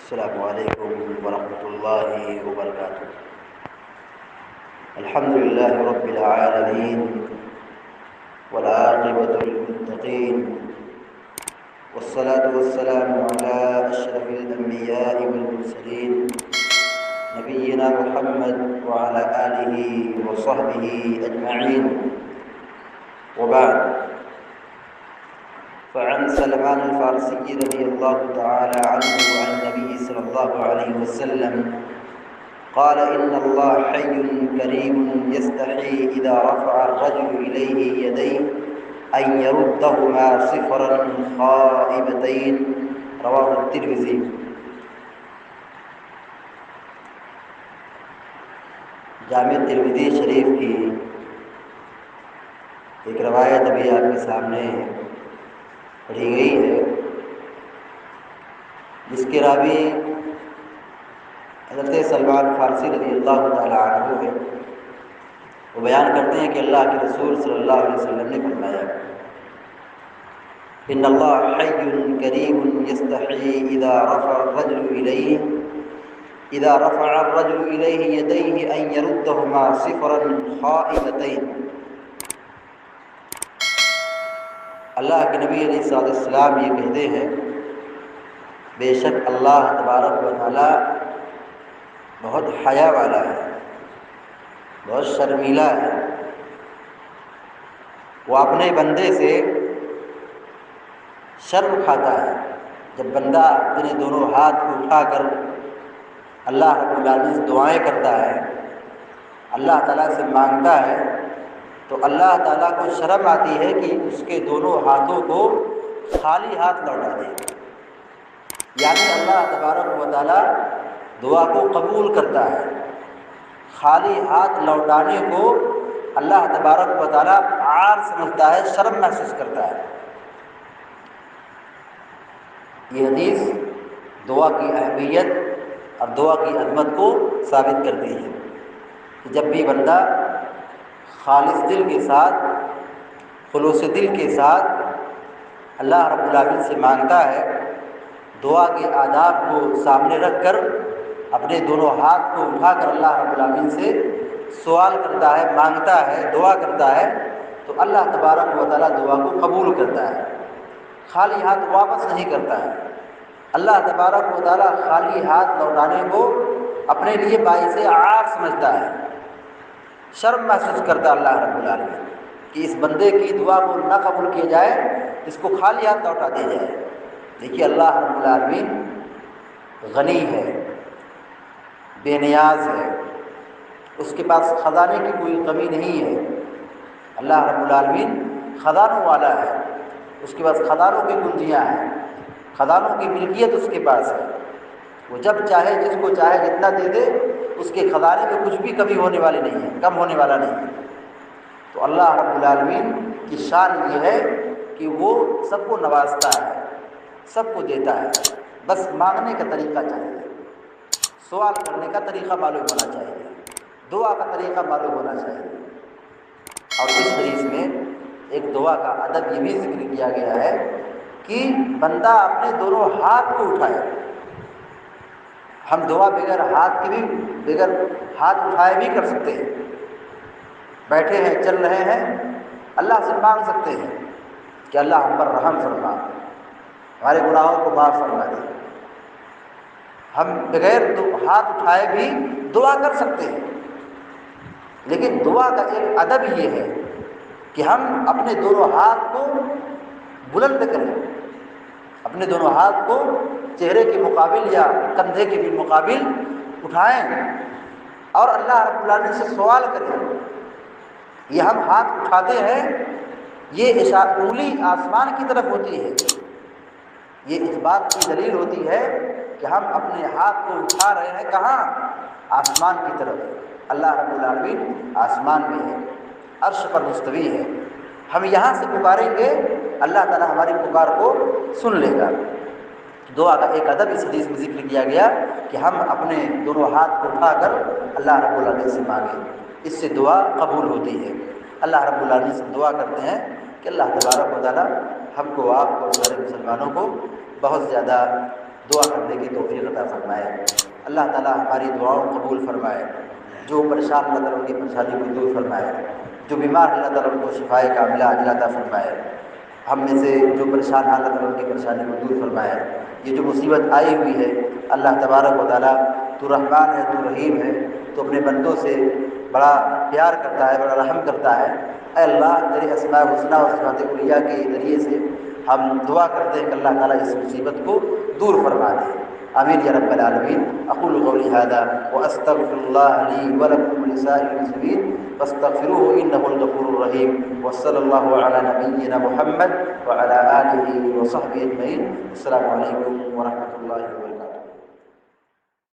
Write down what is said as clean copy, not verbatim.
السلام علیکم ورحمۃ اللہ وبرکاتہ۔ الحمد للہ رب العالمین والعاقبۃ للمتقین والصلاة والسلام علی اشرف الانبیاء والمرسلین نبینا محمد وعلی آلہ وصحبہ اجمعین، وبعد، فعن سلمان الفارسی رضی اللہ تعالی عنہ عن النبی صلی اللہ علیہ وسلم قال ان اللہ حی کریم یستحی اذا رفع الرجل الیہ یدیہ ان یردہما صفرا خائبتین، رواہ الترمذی۔ جامع ترمذی شریف کی ایک روایت ابھی آپ کے سامنے پڑھی گئی ہے، جس کے راوی حضرت سلمان فارسی رضی اللہ تعالی عنہ ہے۔ وہ بیان کرتے ہیں کہ اللہ کے رسول صلی اللہ علیہ وسلم نے فرمایا ان اللہ حی کریم یستحی اذا رفع الرجل الیہ یدیہ ان یردہما صفرا خائبتین۔ اللہ کے نبی علیہ الصلوۃ والسلام یہ کہتے ہیں، بے شک اللہ تبارک و تعالی بہت حیا والا ہے، بہت شرمیلا ہے۔ وہ اپنے بندے سے شرم کھاتا ہے۔ جب بندہ اپنے دونوں ہاتھ کو اٹھا کر اللہ رب العالمین سے دعائیں کرتا ہے، اللہ تعالیٰ سے مانگتا ہے، تو اللہ تعالیٰ کو شرم آتی ہے کہ اس کے دونوں ہاتھوں کو خالی ہاتھ لوٹا دے۔ یعنی اللہ تبارک و تعالیٰ دعا کو قبول کرتا ہے، خالی ہاتھ لوٹانے کو اللہ تبارک و تعالیٰ عار سمجھتا ہے، شرم محسوس کرتا ہے۔ یہ حدیث دعا کی اہمیت اور دعا کی عظمت کو ثابت کرتی ہے کہ جب بھی بندہ خالص دل کے ساتھ، خلوص دل کے ساتھ اللہ رب العالمین سے مانگتا ہے، دعا کے آداب کو سامنے رکھ کر اپنے دونوں ہاتھ کو اٹھا کر اللہ رب العالمین سے سوال کرتا ہے، مانگتا ہے، دعا کرتا ہے، تو اللہ تبارک و تعالیٰ دعا کو قبول کرتا ہے، خالی ہاتھ واپس نہیں کرتا ہے۔ اللہ تبارک و تعالیٰ خالی ہاتھ لوٹانے کو اپنے لیے باعث عار سمجھتا ہے، شرم محسوس کرتا ہے اللہ رب العالمین کہ اس بندے کی دعا کو نہ قبول کیا جائے، اس کو خالی ہاتھ لوٹا دیا جائے۔ دیکھیے اللہ رب العالمین غنی ہے، بے نیاز ہے، اس کے پاس خزانے کی کوئی کمی نہیں ہے۔ اللہ رب العالمین خزانوں والا ہے، اس کے پاس خزانوں کی کنجیاں ہیں، خزانوں کی ملکیت اس کے پاس ہے۔ وہ جب چاہے جس کو چاہے جتنا دے دے، اس کے خزانے میں کچھ بھی کمی ہونے والی نہیں ہے، کم ہونے والا نہیں ہے۔ تو اللہ رب العالمین کی شان یہ ہے کہ وہ سب کو نوازتا ہے، سب کو دیتا ہے، بس مانگنے کا طریقہ چاہیے، سوال کرنے کا طریقہ معلوم ہونا چاہیے، دعا کا طریقہ معلوم ہونا چاہیے۔ اور اس حدیث میں ایک دعا کا ادب یہ بھی ذکر کیا گیا ہے کہ بندہ اپنے دونوں ہاتھ کو اٹھائے۔ ہم دعا بغیر ہاتھ اٹھائے بھی کر سکتے ہیں، بیٹھے ہیں، چل رہے ہیں، اللہ سے مانگ سکتے ہیں کہ اللہ ہم پر رحم فرما، ہمارے گناہوں کو معاف فرما دے۔ ہم بغیر ہاتھ اٹھائے بھی دعا کر سکتے ہیں، لیکن دعا کا ایک ادب یہ ہے کہ ہم اپنے دونوں ہاتھ کو بلند کریں، اپنے دونوں ہاتھ کو چہرے کے مقابل یا کندھے کے بھی مقابل اٹھائیں اور اللہ رب العالمین سے سوال کریں۔ یہ ہم ہاتھ اٹھاتے ہیں، یہ انگلی آسمان کی طرف ہوتی ہے، یہ اس بات کی دلیل ہوتی ہے کہ ہم اپنے ہاتھ کو اٹھا رہے ہیں کہاں؟ آسمان کی طرف۔ اللہ رب العالمین آسمان میں ہے، عرش پر مستوی ہے۔ ہم یہاں سے پکاریں گے، اللہ تعالیٰ ہماری پکار کو سن لے گا۔ دعا کا ایک ادب اس حدیث میں ذکر کیا گیا کہ ہم اپنے دونوں ہاتھ کو اٹھا کر اللہ رب العالمین سے مانگیں، اس سے دعا قبول ہوتی ہے۔ اللہ رب العالمین سے دعا کرتے ہیں کہ اللہ تبارک و تعالیٰ ہم کو، آپ کو، سارے مسلمانوں کو بہت زیادہ دعا کرنے کی توفیق عطا فرمائے۔ اللہ تعالیٰ ہماری دعاؤں کو قبول فرمائے، جو پریشان اللہ تعالیٰ ان کی پریشانی کو دور فرمائے، جو بیمار اللہ تعالیٰ ان کو شفائے کاملہ عاجلہ عطا فرمائے، ہم میں سے جو پریشان ہیں اللہ تعالیٰ ان کی پریشانی کو دور فرمائے۔ یہ جو مصیبت آئی ہوئی ہے اللہ تبارک و تعالیٰ تو رحمان ہے، تو رحیم ہے، تو اپنے بندوں سے بڑا پیار کرتا ہے، بڑا رحم کرتا ہے۔ اے اللہ تیرے اسماء الحسنی اور صفات علیٰ کے ذریعے سے ہم دعا کرتے ہیں کہ اللہ تعالیٰ اس مصیبت کو دور فرما دے، آمین یا رب العالمین۔ اقول قولی ھذا واستغفر اللہ لی ولکم ولسائر المسلمین فاستغفروہ انہ الغفور الرحیم، وصلی اللہ علی نبینا محمد وعلی آلہ وصحبہ اجمعین۔ السلام علیکم ورحمۃ اللہ وبرکاتہ۔